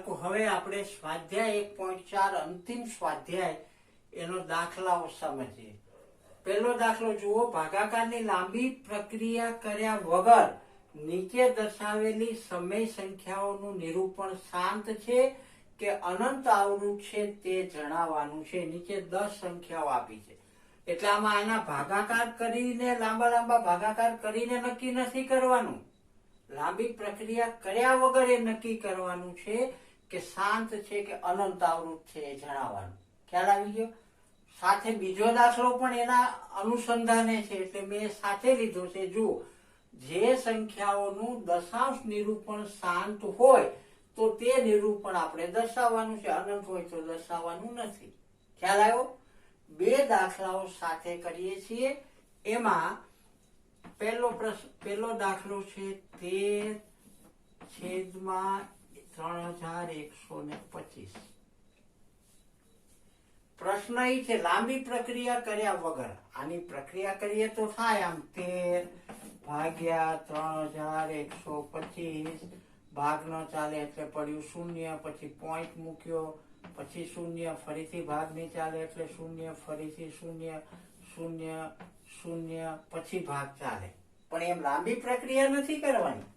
બાળકો હવે આપણે સ્વાધ્યાય 1.4 અંતિમ સ્વાધ્યાય એનો દાખલાઓ સમજીએ. પહેલો દાખલો જુઓ. ભાગાકારની લાંબી પ્રક્રિયા કર્યા વગર નીચે દર્શાવેલી સમય સંખ્યાઓનું નિરૂપણ શાંત છે કે અનંત આવૃત છે તે જણાવવાનું છે. નીચે 10 સંખ્યાઓ આપી છે એટલે આમાં આના ભાગાકાર કરીને લાંબા ભાગાકાર કરીને નક્કી નથી કરવાનું. લાંબી પ્રક્રિયા કર્યા વગર એ નક્કી કરવાનું છે કે શાંત છે કે અનંત આવૃત છે એ જણાવવાનું. ખ્યાલ આવી ગયો? સાથે બીજો દાખલો પણ એના અનુસંધાને છે એટલે મેં સાથે લીધો છે. જુઓ, જે સંખ્યાઓનું દશાંશ નિરૂપણ શાંત હોય તો તે નિરૂપણ આપણે દર્શાવવાનું છે, અનંત હોય તો દર્શાવવાનું નથી. ખ્યાલ આવ્યો? બે દાખલાઓ સાથે કરીએ છીએ. એમાં પહેલો દાખલો છે 13/3125. પ્રશ્ન એ છે લાંબી પ્રક્રિયા કર્યા વગર. આની પ્રક્રિયા કરીએ તો થાય આમ 13/3125 ભાગ ન ચાલે એટલે પડ્યું 0, પછી પોઈન્ટ મૂક્યો, પછી 0, ફરીથી ભાગ નહીં ચાલે એટલે 0, ફરીથી 0, 0, 0, પછી ભાગ ચાલે. પણ એમ લાંબી પ્રક્રિયા નથી કરવાની.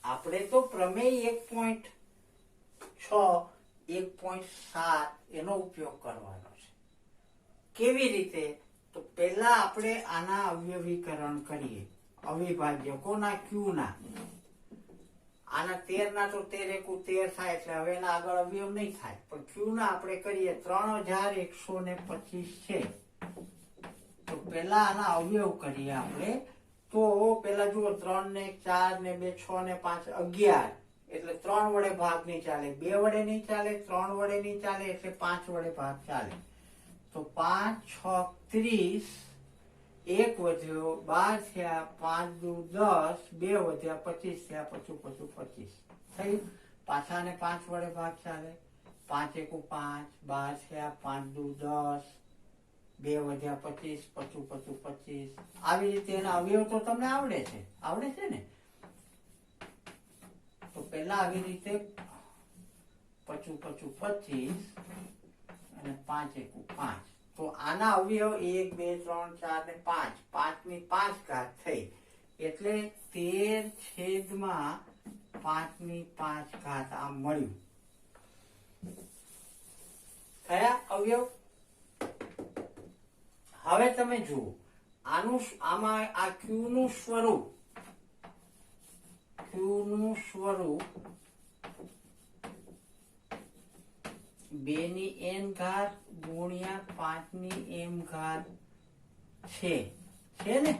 આપણે તો પ્રમેય 1.6 1.7 એનો ઉપયોગ કરવાનો છે. કેવી રીતે? તો પહેલા આપણે આના અવયવીકરણ કરીએ. અવિભાજ્ય કોના? ક્યુ ના. આના 13 ના તો 13 એકુ 13 થાય એટલે હવે એના આગળ અવયવ નહીં થાય. પણ ક્યુ ના આપણે કરીએ. 3125 છે તો પહેલા આના અવયવ કરીએ આપણે. તો પેલા જુઓ 3 ને 4 ને 2 6 ને 5 11 એટલે 3 વડે ભાગ નહીં ચાલે, 2 વડે નહીં ચાલે, 3 વડે નહીં ચાલે એટલે 5 વડે ભાગ ચાલે. તો 5 6 30, 1 વધ્યો 12 થયા, 5 દુ 10, 2 વધ્યા 25 થયા, પચું 25 થયું. પાછા ને 5 વડે ભાગ ચાલે. 5 એકુ 5, 12 થયા, 5 દુ 10, 2 વધ્યા 25, પચું 25. આવી રીતે એના અવયવ તો તમને આવડે છે ને? તો પહેલા આવી રીતે પચું 25 અને 5 એકુ 5. તો આના અવયવ 1 2 3 4 ને 5, 5 ની 5 ઘાત થઈ એટલે 13/5 ની 5 ઘાત આમ મળ્યું. થયા અવયવ. હવે તમે જુઓ આમાં આ ક્યુ નું સ્વરૂપ 2 ની n ઘાત ગુણ્યા 5 ની m ઘાત છે ને?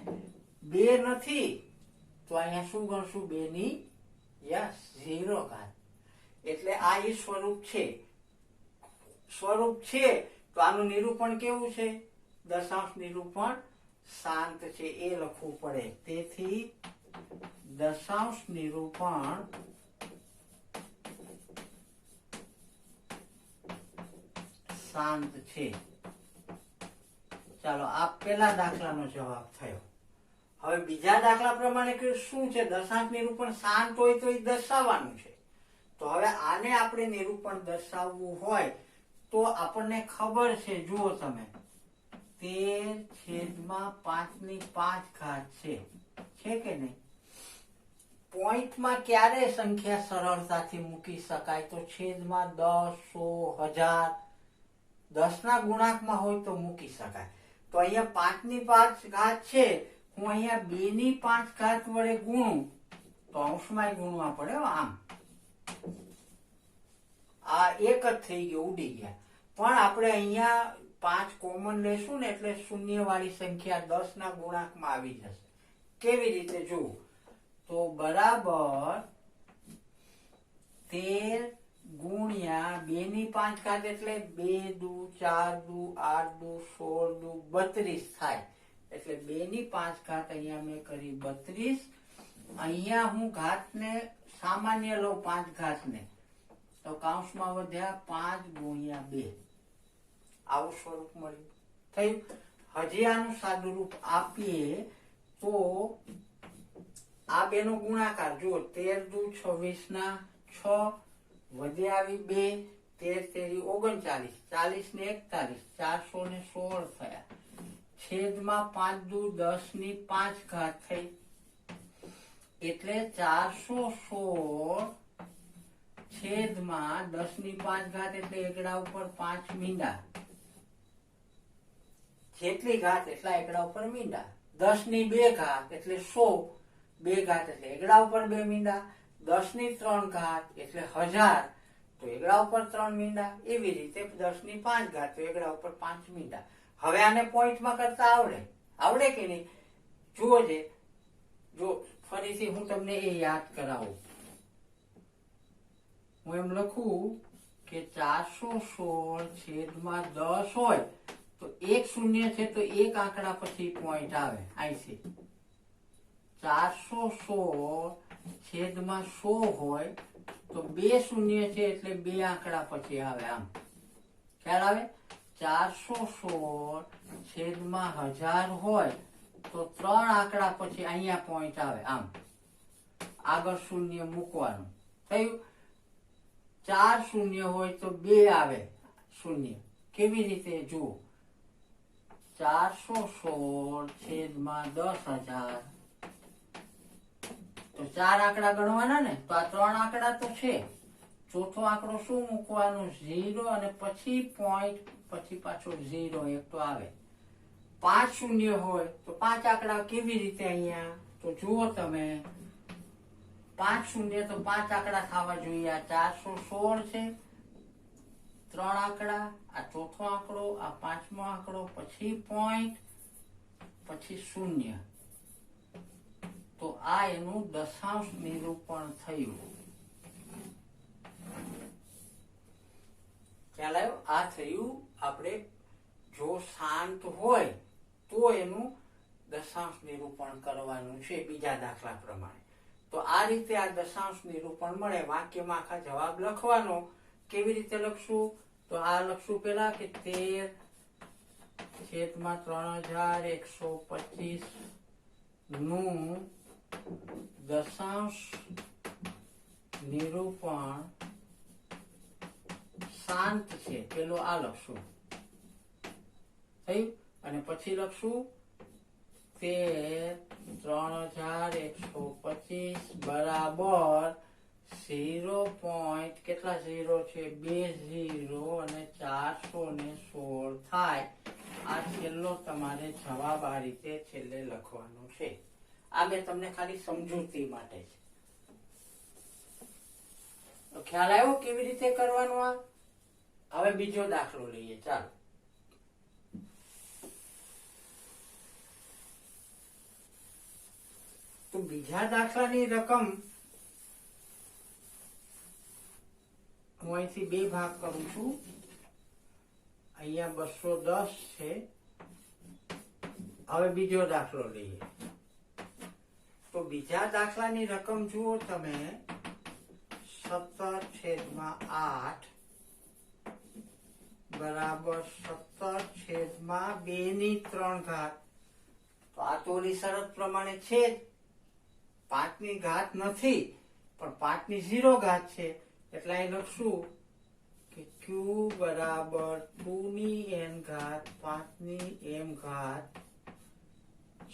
2 નથી તો અહીંયા શું ગણશું? 2 ની 0 ઘાત. એટલે આ એ સ્વરૂપ છે. તો આનું નિરૂપણ કેવું છે? દશાંશ નિરૂપણ શાંત છે એ લખવું પડે. તેથી દશાંશ નિરૂપણ શાંત છે. ચાલો, આ પેલા દાખલાનો જવાબ થયો. હવે બીજા દાખલા પ્રમાણે શું છે? દશાંશ નિરૂપણ શાંત હોય તો એ દર્શાવવાનું છે. તો હવે આને આપણે નિરૂપણ દર્શાવવું હોય તો આપણને ખબર છે. જુઓ તમે 13/5 ની 5 ઘાત છે કે નહીં? પોઈન્ટમાં ક્યારે સંખ્યા સરળતાથી મૂકી શકાય? તો છેદમાં 10, 100, 1000, 10 ના ગુણાંકમાં હોય તો મૂકી શકાય. તો અહીંયા 5 ની 5 ઘાત છે. હું અહીંયા 2 ની 5 ઘાત વડે ગુણું તો અંશમાં ગુણવા પડે. આમ આ એક જ થઈ ગયો, ઉડી ગયા. પણ આપણે અહીંયા 5 કોમન લેશું ને એટલે શૂન્ય વાળી સંખ્યા 10 ના ગુણાંકમાં આવી જશે. કેવી રીતે? જુઓ તો બરાબર 13 ગુણ્યા 2 ની 5 ઘાત એટલે 2 દુ 4 દુ 8 દુ 16 દુ 32 થાય. એટલે 2 ની 5 ઘાત અહીંયા મેં કરી 32. અહીંયા હું ઘાતને સામાન્ય લઉં 5 ઘાતને તો કૌંસમાં વધ્યા 5 ગુણ્યા 2. આવું સ્વરૂપ મળ્યું. થયું. હજી આનું સાદું રૂપ આપીએ તો આ બેનો ગુણાકાર જુઓ 13 દુ 26 ના 6 વધે આવી 2, 13 તેરી 39, 40 ને 41, 416 થયા. છેદમાં 5 દુ 10 ની 5 ઘાત થઈ, એટલે 416 છેદમાં 10 ની 5 ઘાત એટલે એકડા ઉપર 5 મીંડા. જેટલી ઘાત એટલા એકડા ઉપર મીંડા. 10 ની 2 ઘાત એટલે 100, 2 ઘાત એટલે એકડા ઉપર 2 મીંડા. 10 ની 3 ઘાત એટલે 1000, તો એકડા ઉપર 3 મીંડા. એવી રીતે 10 ની 5 ઘાત તો એકડા ઉપર 5 મીંડા. હવે આને પોઈન્ટમાં કરતા આવડે કે નહીં? જુઓ છે, જો ફરીથી હું તમને એ યાદ કરાવું. હું એમ લખું કે 416 છેદમાં 10 હોય તો 1 શૂન્ય છે તો એક આંકડા પછી પોઈન્ટ આવે અહીંથી. 416 છેદમાં 100 હોય તો 2 શૂન્ય છે એટલે 2 આંકડા પછી આવે. આમ ખ્યાલ આવે? 416 છેદમાં 1000 હોય તો 3 આંકડા પછી અહીંયા પોઈન્ટ આવે. આમ આગળ શૂન્ય મૂકવાનું થયું. 4 શૂન્ય હોય તો 2 આવે શૂન્ય. કેવી રીતે? જુઓ, 416 છેદમાં 10,000 તો 4 આંકડા ગણવાના ને, તો આ 3 આંકડા તો છે. ચોથો આંકડો શું મૂકવાનું? 0, અને પછી પોઈન્ટ, પછી પાછો 0 એક તો આવે. 5 શૂન્ય હોય તો 5 આંકડા કેવી રીતે અહીંયા? તો જુઓ તમે, 5 શૂન્ય તો 5 આંકડા થવા જોઈએ. આ 416 છે, 3 આંકડા, આ ચોથો આંકડો, આ 5મો આંકડો, પછી પોઈન્ટ, પછી શૂન્ય. તો આ એનું દશાંશ નિરૂપણ થયું. ખ્યાલ આવ્યો? આ થયું. આપણે જો શાંત હોય તો એનું દશાંશ નિરૂપણ કરવાનું છે બીજા દાખલા પ્રમાણે. તો આ રીતે આ દશાંશ નિરૂપણ મળે. વાક્યમાં આખા જવાબ લખવાનો. કેવી રીતે લખશું? તો આ લખશું પેલા કે 13 છેદમાં 3125 નું દશાંશ નિરૂપણ શાંત છે. પેલો આ લખશું થયું. અને પછી લખશું 13,3125 બરાબર 0. કેટલા 0 છે? 2 0 અને 416 થાય. આ છેલ્લો તમારે જવાબ આ રીતે છેલ્લે લખવાનો છે. આ મેં તમને ખાલી સમજૂતી માટે છે. ખ્યાલ આવ્યો કેવી રીતે કરવાનું? આ હવે બીજો દાખલો લઈએ. ચાલો, તો બીજા દાખલાની રકમ હું અહીંથી 2 ભાગ કરું છું. અહીંયા 210 છે. હવે બીજો દાખલો લઈએ. તો બીજા દાખલાની રકમ જુઓ તમે, 17/8 બરાબર 17/2 તો આ તો ઓલી શરત પ્રમાણે છે જ. 5 ની ઘાત નથી, પણ 5 ની 0 ઘાત છે. એટલે અહીં લખશું કે q બરાબર 2 ની n ઘાત 5 ની m ઘાત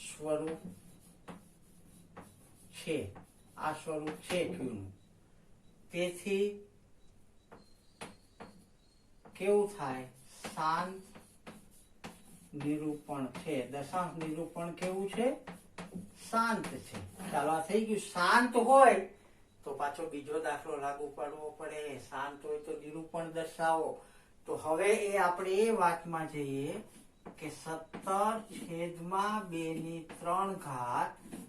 સ્વરૂપ છે. આ સ્વરૂપ છે q નું. તેથી કેવું થાય? શાંત નિરૂપણ છે. દશાંશ નિરૂપણ કેવું છે? શાંત છે. ચાલો, આ થઈ ગયું. શાંત હોય તો પાછો બીજો દાખલો લાગુ પાડવો પડે. શાંત હોય તો નિરૂપણ દર્શાવો. તો હવે એ આપણે એ વાતમાં જઈએ કે 17/2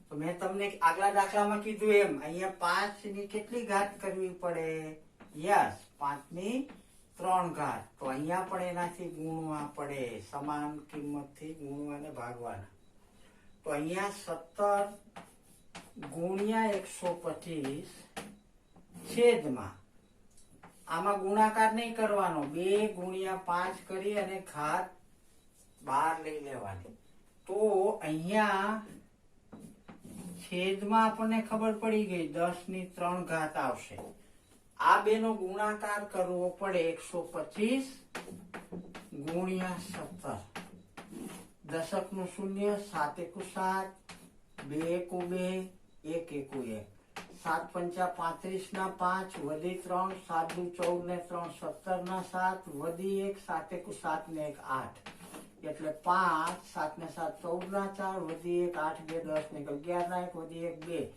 તો મેં તમને આગલા દાખલામાં કીધું એમ અહીંયા 5 ની કેટલી ઘાત કરવી પડે? યસ, 5 ની 3 તો અહીંયા પણ એનાથી ગુણવા પડે. સમાન કિંમતથી ગુણવા અને ભાગવાના. તો અહીંયા 17 ગુણ્યા 125 છેદમાં, આમાં ગુણાકાર નહીં કરવાનો, 2 ગુણ્યા 5 કરી અને ઘાત બહાર લઈ લેવાની. તો અહીંયા છેદમાં આપણને ખબર પડી ગઈ 10 ની 3 ઘાત આવશે. આ બેનો ગુણાકાર કરવો પડે 125 ગુણ્યા 17. દશકનું શૂન્ય, 7 એકુ 7, 2 એકુ 2, 1 એકુ 1. 7 પંચા 35 ના 5, વધી 3, 7 દુ 14 ને 3 17 ના 7, વધી 1, 7 એકુ 7 ને 1 8. એટલે 5, 7 ને 7 14 ના 4, વધી 1, 8 2 10 ને 11 ના 1, વધી 1 2,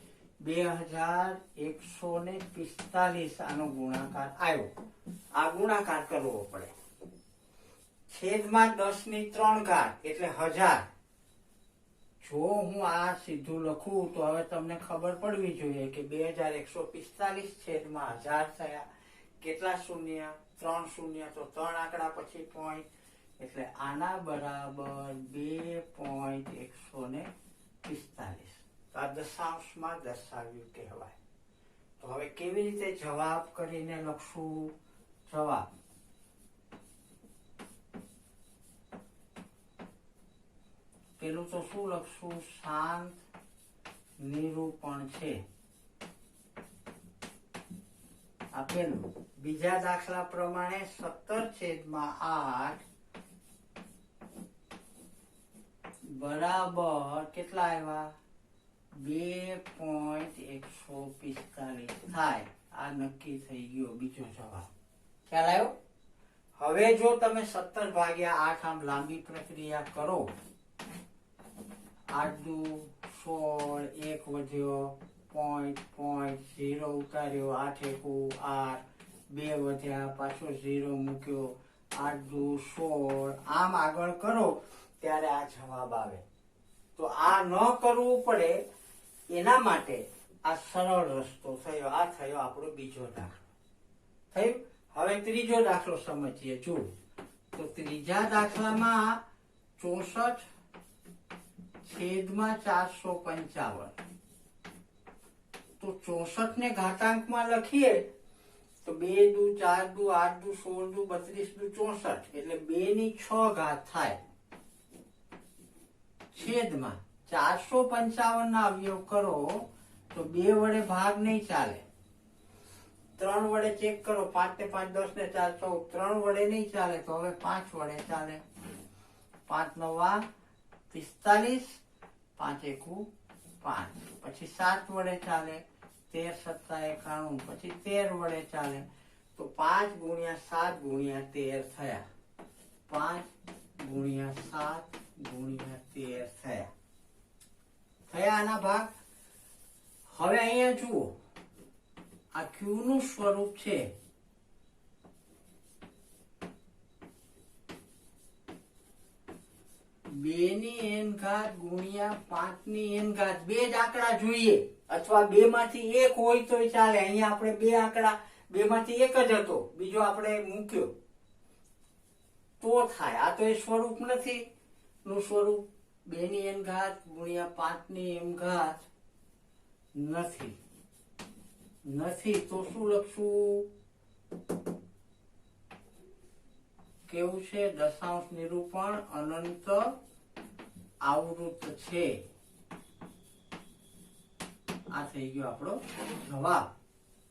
2145 આનો ગુણાકાર આવ્યો. આ ગુણાકાર કરવો પડે. છેદમાં 10 ની 3 ઘાત એટલે 1000. જો હું આ સીધું લખું તો હવે તમને ખબર પડવી જોઈએ કે 2145 છેદમાં 1000 થયા. કેટલા શૂન્ય? 3 શૂન્ય, તો 3 આંકડા પછી પોઈન્ટ, એટલે આના બરાબર 2.145. તો આ દશાંશમાં દર્શાવ્યું કહેવાય. તો હવે કેવી રીતે જવાબ કરીને લખશું? જવાબ પેલું તો શું લખશું? શાંત નિરૂપણ છે આ પેલું. બીજા દાખલા પ્રમાણે 17 છેદમાં 8 બરાબર કેટલા આવ્યા? 2.145 થાય. આ નક્કી થઈ ગયો બીજો જવાબ. ખ્યાલ આવ્યો? હવે જો તમે 17 ભાગ્યા 8 આમ લાંબી પ્રક્રિયા કરો, 8 દુ 16, 1 વધ્યો, પોઈન્ટ 0 ઉતાર્યો, 8 એકુ 8, 2 વધ્યા, પાછો 0 મૂક્યો, 8 દુ 16, આમ આગળ કરો ત્યારે આ જવાબ આવે. તો આ ન કરવું પડે એના માટે આ સરળ રસ્તો થયો. આ થયો આપણો બીજો દાખલો. થયું? હવે ત્રીજો દાખલો સમજીએ. જુઓ તો ત્રીજા દાખલામાં 64 છેદમાં 455. તો 64 ને ઘાતાંકમાં લખીએ તો 2 દુ 4 દુ 8 દુ 16 દુ 32 દુ 64, એટલે 2 ની 6 ઘાત થાય. છેદમાં 455 ના અવયવ કરો તો 2 વડે ભાગ નહીં ચાલે. 3 વડે ચેક કરો, 5 ને 5 10 ને 4 14, 3 વડે નહીં ચાલે તો હવે 5 વડે ચાલે. 5 નવા 45, 5 એકુ 5, પછી 7 વડે ચાલે, 13 સત્તા 91, પછી 13 વડે ચાલે. તો 5 ગુણ્યા 7 ગુણ્યા 13 થયા. 5 ગુણ્યા 7 ગુણ્યા 13 થયા. આના ભાગ. હવે અહીંયા જુઓ, આ ક્યુ નું સ્વરૂપ છે બે ની n ઘાત ગુણ્યા 5 ની n ઘાત. બે જ આંકડા જોઈએ, અથવા બે માંથી એક હોય તો ચાલે. અહીંયા આપણે બે આંકડા, બે માંથી એક જ હતો, બીજો આપણે મૂક્યો તો થાય. આ તો એ સ્વરૂપ નથી. નું સ્વરૂપ 2 ની n ઘાત ગુણ્યા 5 ની m ઘાત નથી. તો શું લખશું? કેવું છે? દશાંશ નિરૂપણ અનંત આવૃત છે. આ થઈ ગયો આપણો જવાબ.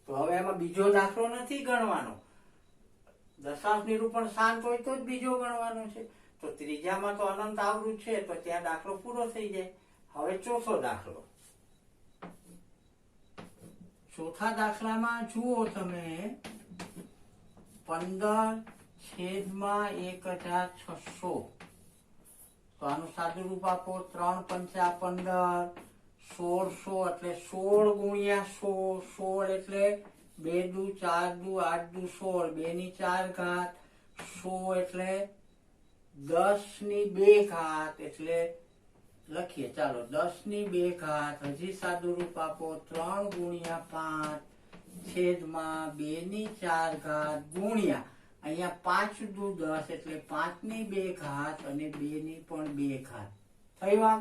તો હવે એમાં બીજો દાખલો નથી ગણવાનો. દશાંશ નિરૂપણ શાંત હોય તો જ બીજો ગણવાનો છે. તો ત્રીજામાં તો અનંત આવૃત છે, તો ત્યાં દાખલો પૂરો થઈ જાય. હવે ચોથો દાખલો. ચોથા દાખલામાં જુઓ તમે, 15 છેદમાં 1600. તો આનું સાદું રૂપ આપો. 3 પંચા 15, 1600 એટલે 16 ગુણ્યા 100. 16 એટલે 2 દુ 4 દુ 8 દુ 16, 2 ની 4 ઘાત. 100 એટલે 10 ની 2 ઘાત, એટલે લખીએ ચાલો 10 ની 2 ઘાત. હજી સાદું રૂપ આપો. 3 ગુણ્યા 5 છેદમાં 2 ની 4 ઘાત ગુણ્યા અહીંયા 5 દુ 10 એટલે 5 ની 2 ઘાત અને 2 ની પણ 2 ઘાત. થયું આમ?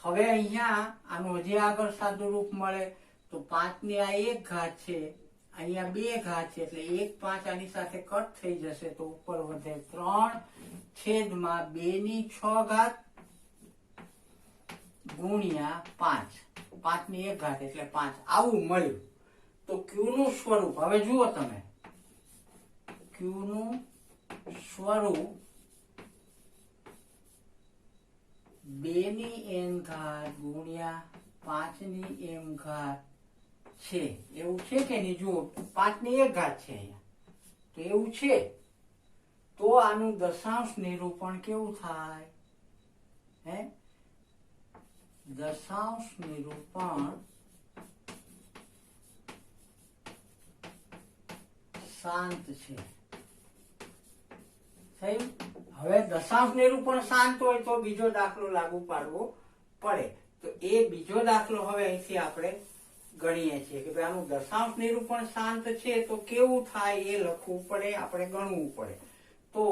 હવે અહીંયા આનું હજી આગળ સાદું રૂપ મળે તો 5 ની આ 1 ઘાત છે, અહીંયા 2 ઘાત છે, એટલે 1 5 આની સાથે કટ થઈ જશે તો ઉપર વધે 3 છેદમાં 2 ની 6 ઘાત ગુણ્યા 5. 5 ની 1 ઘાત એટલે 5. આવું મળ્યું. તો ક્યુ નું સ્વરૂપ હવે જુઓ તમે, ક્યુ નું સ્વરૂપ 2 ની n ઘાત ગુણ્યા 5 ની m ઘાત છે. એવું છે કે નહીં? જુઓ 5 ની 1 ઘાત છે અહીંયા, તો એવું છે. તો આનું દશાંશ નિરૂપણ કેવું થાય? હે, દશાંશ નિરૂપણ શાંત છે. થયું? હવે દશાંશ નિરૂપણ શાંત હોય તો બીજો દાખલો લાગુ પાડવો પડે. તો એ બીજો દાખલો હવે અહીંથી આપણે ગણીએ છીએ કે ભાઈ આનું દશાંશ નિરૂપણ શાંત છે તો કેવું થાય એ લખવું પડે, આપણે ગણવું પડે. તો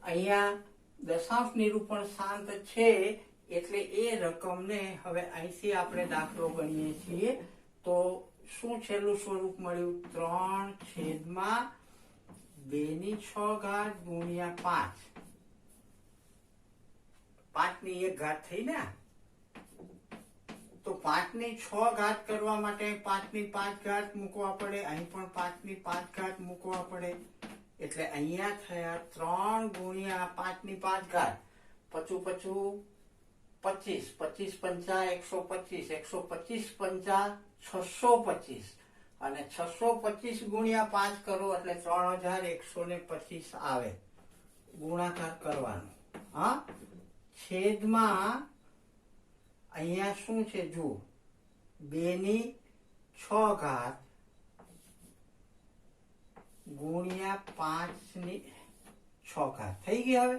અહીંયા દશાંશ નિરૂપણ શાંત છે એટલે એ રકમને હવે અહીંથી આપણે દાખલો ગણીએ છીએ. તો શું છેલ્લું સ્વરૂપ મળ્યું? 3/2 ગુણ્યા 5. 5 ની 1 ઘાત થઈ ને. તો 5 ની 6 ઘાત કરવા માટે 5 ની 5 ઘાત મૂકવા પડે, અહીં પણ 5 ની 5 ઘાત મૂકવા પડે. એટલે અહીંયા થયા 3 ગુણ્યા 5 ની 5 ઘાત, પચું 25, 25 પંચા 125, 125 પંચા 625, અને 625 ગુણ્યા 5 કરો એટલે 3125 આવે. ગુણાકાર કરવાનો. હા, છેદમાં અહીંયા શું છે જુઓ, 2 ની 6 ઘાત ગુણ્યા 5 ની 6 ઘાત થઈ ગઈ. હવે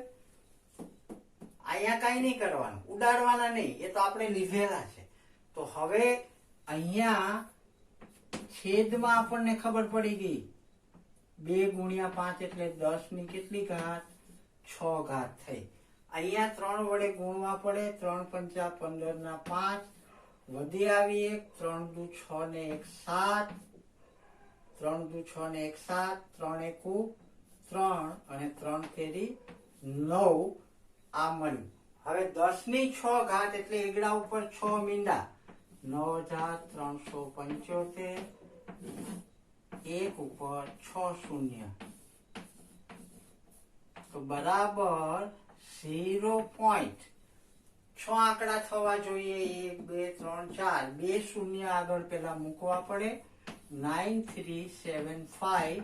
અહીંયા કઈ નહીં કરવાનું, ઉડાડવાના નહીં, એ તો આપણે લીધેલા છે. તો હવે અહીંયા છેદમાં આપણને ખબર પડી ગઈ, 2 ગુણ્યા 5 એટલે 10 ની કેટલી ઘાત? 6 ઘાત થઈ. અહીંયા 3 વડે ગુણવા પડે, 3 પંચા 15 ના 5, વધી આવી 1, 3 દુ 6 ને 1 7, 3 દુ 6 ને 1 7, 3 એકુ 3 અને 3 તેરી 9 આ મળ્યું. હવે 10 ની 6 ઘાત એટલે એકડા ઉપર 6 મીંડા, 9375, 1 ઉપર 6 શૂન્ય, તો બરાબર 0. 6 આંકડા થવા જોઈએ, 1 2 3 4, 2 શૂન્ય આગળ પેલા મૂકવા પડે. 9375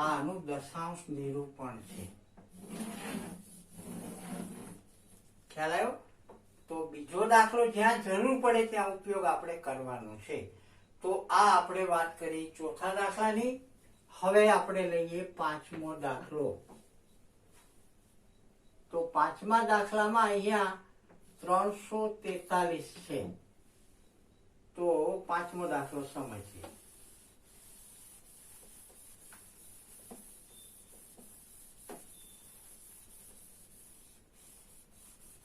આનું દશાંશ નિરૂપણ છે. ખ્યાલ આવ્યો? તો બીજો દાખલો જ્યાં જરૂર પડે ત્યાં ઉપયોગ આપણે કરવાનો છે. તો આ આપણે વાત કરી ચોથા દાખલાની. હવે આપણે લઈએ પાંચમો દાખલો. તો પાંચમા દાખલામાં અહીંયા 343 છે. તો પાંચમો દાખલો સમજીએ.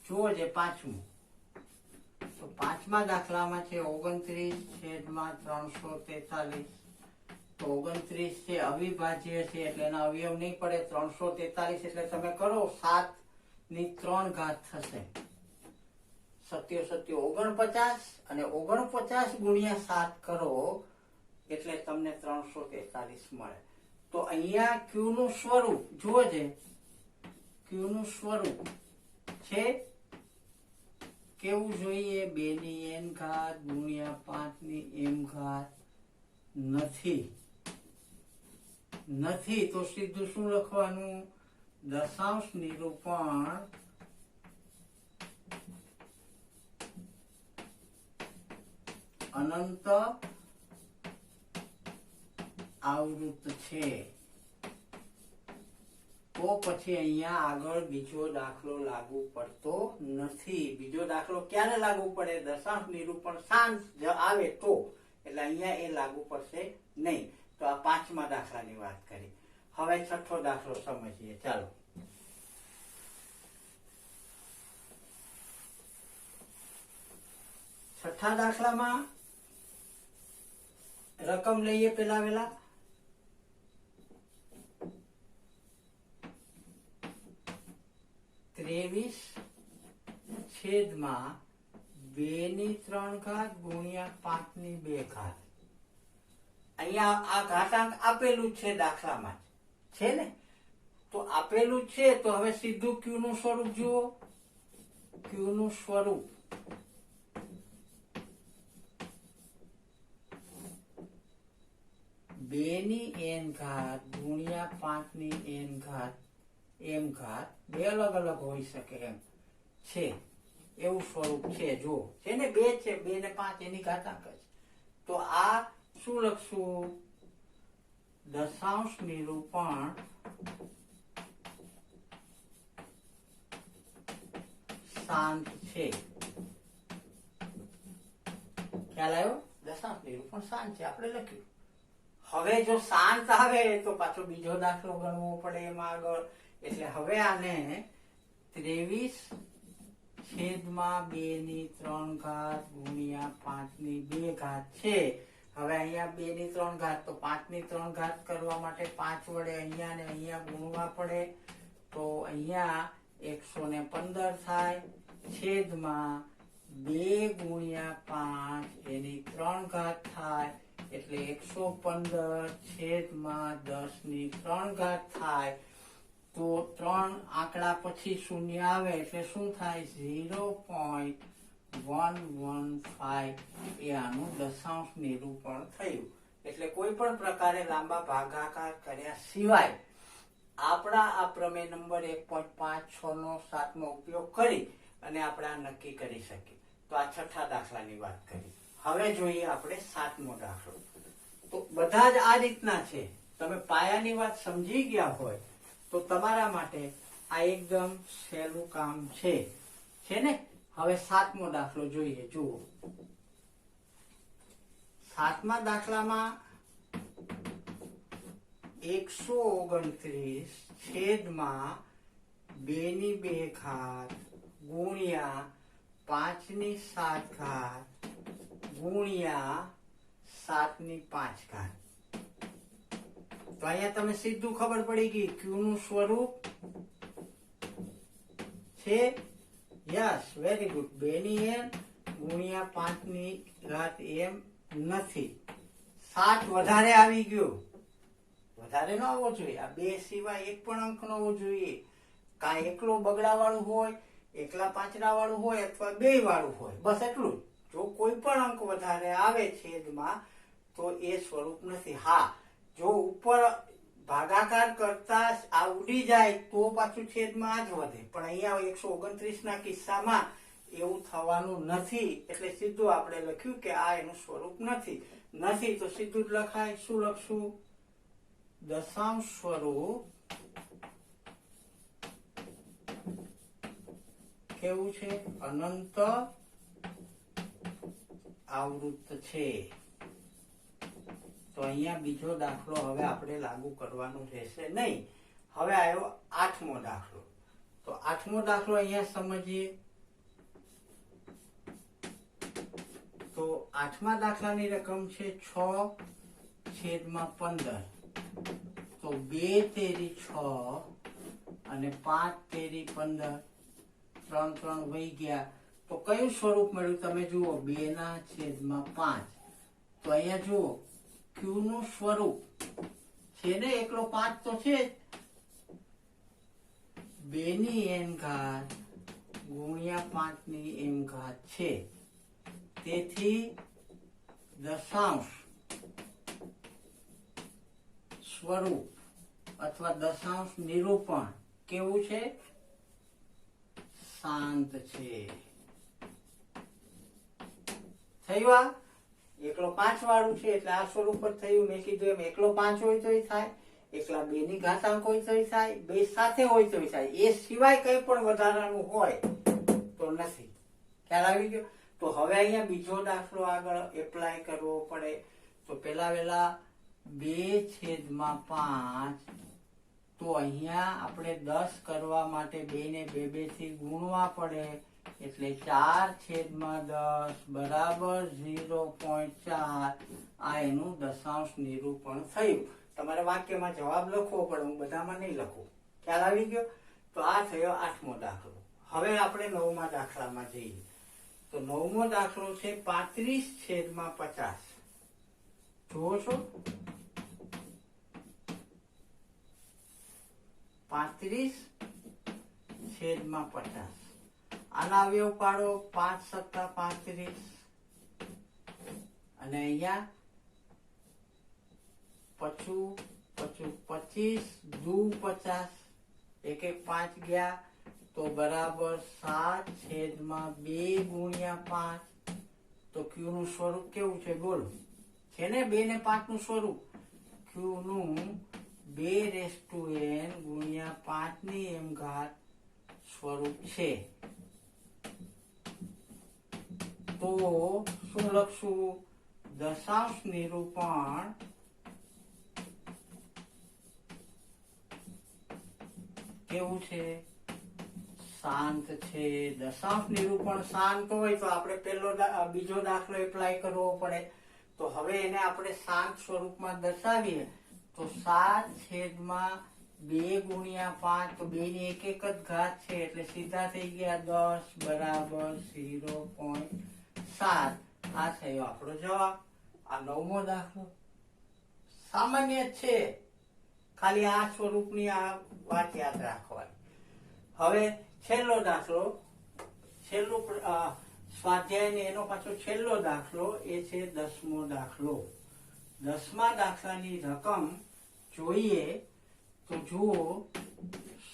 જુઓ છે પાંચમું. તો પાંચમા દાખલામાં છે 29/343. તો 29 છે, અવિભાજ્ય છે એટલે એના અવયવ નહીં પડે. 343 એટલે તમે કરો 7 ની 3 ઘાત થશે. 7 7 49, અને 49 ગુણ્યા 7 કરો એટલે તમને 343 મળે. તો અહીંયા ક્યુ નું સ્વરૂપ જુઓ છે, ક્યુ નું સ્વરૂપ છે કેવું જોઈએ? 2 ની n ઘાત ગુણ્યા 5 ની m ઘાત નથી. તો સીધું શું લખવાનું? દશાંશ નિરૂપણ અનંત આવૃત છે. તો પછી અહીંયા આગળ બીજો દાખલો લાગુ પડતો નથી. બીજો દાખલો ક્યારે લાગુ પડે? દશાંશ નિરૂપણ શાંત આવે તો. એટલે અહીંયા એ લાગુ પડશે નહીં. તો આ પાંચમા દાખલાની વાત કરી. હવે છઠ્ઠો દાખલો સમજીએ. ચાલો. છઠ્ઠા દાખલામાં રકમ લઈએ પેલા વેલા. 23 છેદમાં 2 ની 3 ઘાત ગુણ્યા 5 ની 2 ઘાત. અહીંયા આ ઘાતાંક આપેલું જ છે દાખલામાં જ છે ને, તો આપેલું જ છે તો હવે સીધું ક્યુ નું સ્વરૂપ જુઓ. ક્યુ નું સ્વરૂપ બે ની n ઘાત ગુણ્યા 5 ની n ઘાત m ઘાત બે અલગ અલગ હોઈ શકે એમ છે, એવું સ્વરૂપ છે. જો છે ને બે છે, 2 ને 5 એની ઘાતાંક જ. તો આ શું લખશું? દશાંશ નિરૂપણ શાંત છે. ખ્યાલ આવ્યો? દશાંશ નિરૂપણ શાંત છે આપણે લખ્યું. હવે જો શાંત આવે તો પાછો બીજો દાખલો ગણવો પડે એમાં આગળ. એટલે હવે આને 23/2 ગુણ્યા 5/2 છે. હવે અહીંયા 2/3 તો 5/3 કરવા માટે 5 વડે અહીંયા ને અહીંયા ગુણવા પડે. તો અહીંયા 115 થાય છેદમાં 2 ગુણ્યા 5 એની 3 થાય એટલે 115 છેદમાં 10/3 થાય. તો 3 આંકડા પછી શૂન્ય આવે એટલે શું થાય? 0.115 એ આનું દશાંશ નિરૂપણ થયું. એટલે કોઈ પણ પ્રકારે લાંબા ભાગાકાર કર્યા સિવાય આપણા આ પ્રમેય નંબર 1.56 નો 7મો ઉપયોગ કરી અને આપણે આ નક્કી કરી શકીએ. તો આ છઠ્ઠા દાખલાની વાત કરી. હવે જોઈએ આપણે 7મો દાખલો. તો બધા જ આ રીતના છે. તમે પાયાની વાત સમજી ગયા હોય તો તમારા માટે આ એકદમ સહેલું કામ છે ને. હવે 7મો દાખલો જોઈએ. જુઓ, 7મા દાખલામાં 129 છેદમાં 2/2 ગુણ્યા 5/7 ગુણ્યા 7/5. તો અહીંયા તમે સીધું ખબર પડી ગઈ ક્યુ નું સ્વરૂપ છે. Yes, very good. 2n ગુણ્યા 5m નથી. 7 વધારે આવી ગયો. વધારે ન આવવો જોઈએ. આ 2 સિવાય એક પણ અંક ન હોવો જોઈએ. કાંઈ એકલો બગડા વાળું હોય, એકલા પાંચડા વાળું હોય અથવા 2 વાળું હોય, બસ એટલું જ. જો કોઈ પણ અંક વધારે આવે છેદમાં તો એ સ્વરૂપ નથી. હા, જો ઉપર ભાગાકાર કરતા આ ઉડી જાય તો પાછું છેદમાં આ જ વધે. પણ અહીંયા 129 ના કિસ્સામાં એવું થવાનું નથી. એટલે સીધું આપણે લખ્યું કે આ એનું સ્વરૂપ નથી તો સીધું જ લખાય. શું લખશું? દશાંશ સ્વરૂપ કેવું છે? અનંત આવૃત્ત છે. તો અહીંયા બીજો દાખલો હવે આપણે લાગુ કરવાનું રહેશે નહીં. હવે આવ્યો 8મો દાખલો. તો 8મો દાખલો અહીંયા સમજીએ. તો 8મા દાખલાની રકમ છે 6/15. તો 2 તેરી 6 અને 5 તેરી 15, 3 વહી ગયા. તો કયું સ્વરૂપ મળ્યું તમે જુઓ? 2/5. તો અહીંયા જુઓ ક્યુ નું સ્વરૂપ છે ને, એકલો 5 તો છે જ. 2n ગુણ્યા 5m છે. તેથી દશાંશ સ્વરૂપ અથવા દશાંશ નિરૂપણ કેવું છે? શાંત છે. થયું? આ એકલો 5 વાળું છે એટલે આ સ્વરૂપ જ થયું. મેં કીધું એમ એકલો 5 હોય તોય થાય, એકલા 2 ની ઘાતાંક હોય તોય થાય, 2 સાથે હોય તોય થાય. એ સિવાય કઈ પણ વધારાનું હોય તો નથી. ખ્યાલ આવી ગયો? તો હવે અહીંયા બીજો દાખલો આગળ એપ્લાય કરવો પડે. તો પેલા 2/5. તો અહીંયા આપણે 10 કરવા માટે 2 ને 2 થી ગુણવા પડે. એટલે 4/10 બરાબર 0.4. આ એનું દશાંશ નિરૂપણ થયું. તમારે વાક્યમાં જવાબ લખવો પડે, હું બધામાં નહીં લખું. ખ્યાલ આવી ગયો? તો આ થયો 8મો દાખલો. હવે આપણે 9મા દાખલામાં જઈએ. તો 9મો દાખલો છે 35/50. જુઓ છો 35/50. આના અવયવ પાડો 5 × 35 અને અહીંયા 25 દુ 50 એક 5 ગયા તો બરાબર 7/2 × 5. તો ક્યુ નું સ્વરૂપ કેવું છે બોલો? છે ને 2 ને 5 નું સ્વરૂપ. ક્યુ નું 2n × 5 સ્વરૂપ છે. તો શું લખશું? દશાંશ નિરૂપણ કેવું છે? શાંત છે. દશાંશ નિરૂપણ શાંત હોય તો આપણે બીજો દાખલો એપ્લાય કરવો પડે. તો હવે એને આપણે શાંત સ્વરૂપમાં દર્શાવીએ તો 7/2 × 5 તો 2 ની એક જ ઘાત છે એટલે સીધા થઈ ગયા 10 = 0.7. આ થયો આપણો જવાબ. આ 9મો દાખલો સામાન્ય છે, ખાલી આ સ્વરૂપની આ વાત યાદ રાખવાની. હવે છેલ્લો દાખલો, છેલ્લું સ્વાધ્યાય એનો પાછો છેલ્લો દાખલો એ છે 10મો દાખલો. 10મા દાખલાની રકમ જોઈએ તો જુઓ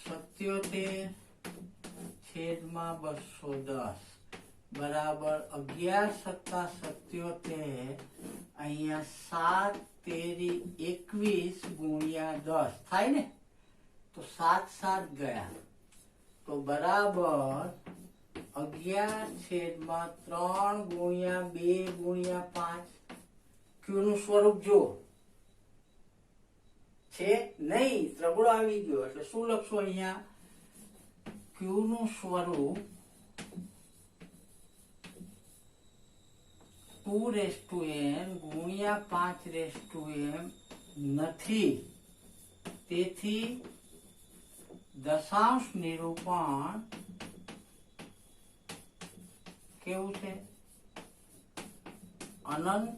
77/210 બરાબર 11 + 77. અહીંયા 7 × 21 થાય ને, તો 7 ગયા તો બરાબર 11/3 × 2 × 5. ક્યુ નું સ્વરૂપ જો છે નહીં, ત્રગડો આવી ગયો એટલે શું લખશું અહીંયા? ક્યુ નું સ્વરૂપ 2n × 5m નથી. તેથી દશાંશ નિરૂપણ કેવું છે? અનંત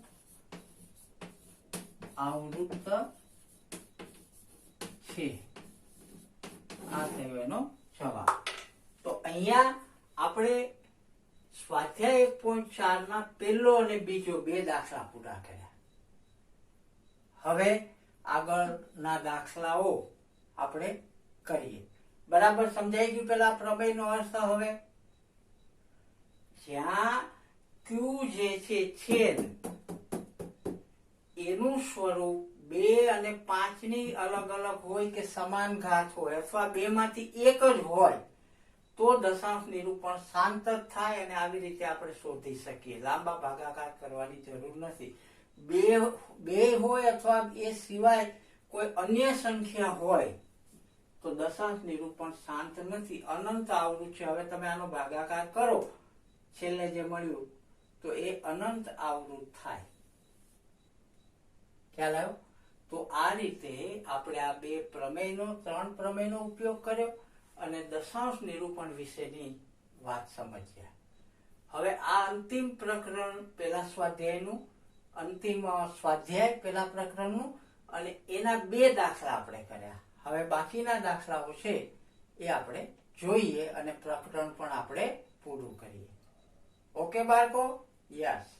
આવૃત્ત છે. આ થયો એનો જવાબ. તો અહીંયા આપણે સ્વાધ્યાય 1.4 ના પહેલો અને બીજો 2 દાખલા પૂરા કર્યા. હવે આગળના દાખલાઓ આપણે કરીએ. બરાબર સમજાઈ ગયું? પેલા પ્રમેયનો અર્થ હવે જ્યાં ક્યુ જે છે છેદ એનું સ્વરૂપ 2 અને 5 ની અલગ અલગ હોય કે સમાન ઘાત હોય અથવા 2 માંથી એક જ હોય તો દશાંશ નિરૂપણ શાંત જ થાય. અને આવી રીતે આપણે શોધી શકીએ. લાંબા ભાગાકાર કરવાની જરૂર નથી. બે હોય અથવા એ સિવાય કોઈ અન્ય સંખ્યા હોય તો દશાંશ નિરૂપણ શાંત નથી, અનંત આવૃત છે. હવે તમે આનો ભાગાકાર કરો, છેલ્લે જે મળ્યું તો એ અનંત આવૃત થાય. ખ્યાલ આવ્યો? તો આ રીતે આપણે આ 3 પ્રમેયનો ઉપયોગ કર્યો અને દશાંશ નિરૂપણ વિશેની વાત સમજ્યા. હવે આ અંતિમ પ્રકરણ પેલા સ્વાધ્યાયનું, અંતિમ સ્વાધ્યાય પેલા પ્રકરણનું અને એના 2 દાખલા આપણે કર્યા. હવે બાકીના દાખલાઓ છે એ આપણે જોઈએ અને પ્રકરણ પણ આપણે પૂરું કરીએ. ઓકે બાળકો? યસ.